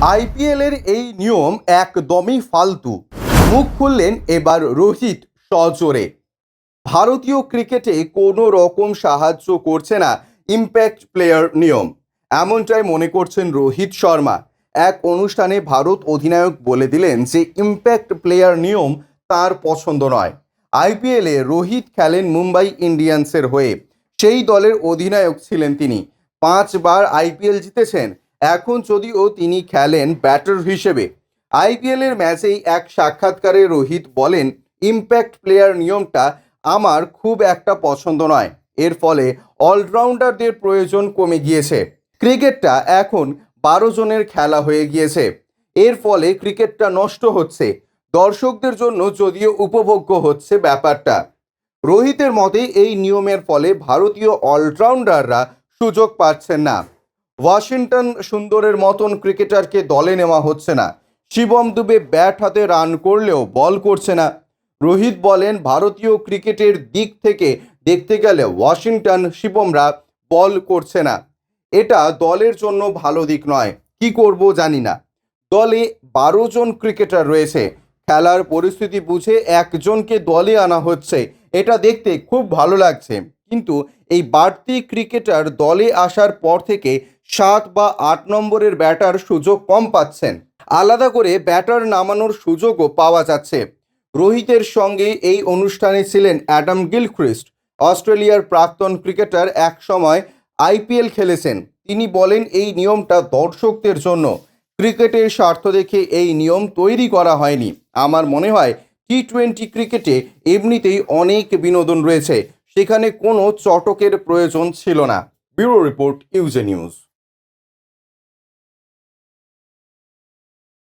আইপিএলের এই নিয়ম একদমই ফালতু। মুখ খুললেন এবার রোহিত সজোরে। ভারতীয় ক্রিকেটে কোনো রকম সাহায্য করছে না ইম্প্যাক্ট প্লেয়ার নিয়ম, এমনটাই মনে করছেন রোহিত শর্মা। এক অনুষ্ঠানে ভারত অধিনায়ক বলে দিলেন যে ইম্প্যাক্ট প্লেয়ার নিয়ম তার পছন্দ নয়। আইপিএলে রোহিত খেলেন মুম্বাই ইন্ডিয়ান্সের হয়ে, সেই দলের অধিনায়ক ছিলেন তিনি। 5 বার আইপিএল জিতেছেন। এখন যদিও তিনি খেলেন ব্যাটার হিসেবে। আইপিএলের ম্যাচেই এক সাক্ষাৎকারে রোহিত বলেন, ইম্প্যাক্ট প্লেয়ার নিয়মটা আমার খুব একটা পছন্দ নয়। এর ফলে অলরাউন্ডারদের প্রয়োজন কমে গিয়েছে। ক্রিকেটটা এখন 12 জনের খেলা হয়ে গিয়েছে। এর ফলে ক্রিকেটটা নষ্ট হচ্ছে, দর্শকদের জন্য যদিও উপভোগ্য হচ্ছে ব্যাপারটা। রোহিতের মতে এই নিয়মের ফলে ভারতীয় অলরাউন্ডাররা সুযোগ পাচ্ছেন না। ওয়াশিংটন সুন্দরের মতন ক্রিকেটারকে দলে নেওয়া হচ্ছে না। শিবম দুবে ব্যাট হাতে রান করলেও বল করছে না। রোহিত বলেন, ভারতীয় ক্রিকেটের দিক থেকে দেখতে গেলে ওয়াশিংটন শিবমরা বল করছে না। এটা দলের জন্য ভালো দিক নয়। কি করব জানি না। দলে 12 জন ক্রিকেটার রয়েছে, খেলার পরিস্থিতি বুঝে একজনকে দলে আনা হচ্ছে। এটা দেখতে খুব ভালো লাগছে, কিন্তু এই বাড়তি ক্রিকেটার দলে আসার পর থেকে 7 বা 8 নম্বরের ব্যাটার সুযোগ কম পাচ্ছেন। আলাদা করে ব্যাটার নামানোর সুযোগও পাওয়া যাচ্ছে। রোহিতের সঙ্গে এই অনুষ্ঠানে ছিলেন অ্যাডাম গিলক্রিস্ট, অস্ট্রেলিয়ার প্রাক্তন ক্রিকেটার, এক সময় আইপিএল খেলেছেন। তিনি বলেন, এই নিয়মটা দর্শকদের জন্য, ক্রিকেটের স্বার্থ দেখে এই নিয়ম তৈরি করা হয়নি। আমার মনে হয় টি-20 ক্রিকেটে এমনিতেই অনেক বিনোদন রয়েছে, সেখানে কোনো চটকের প্রয়োজন ছিল না। ব্যুরো রিপোর্ট, ইউজে নিউজ।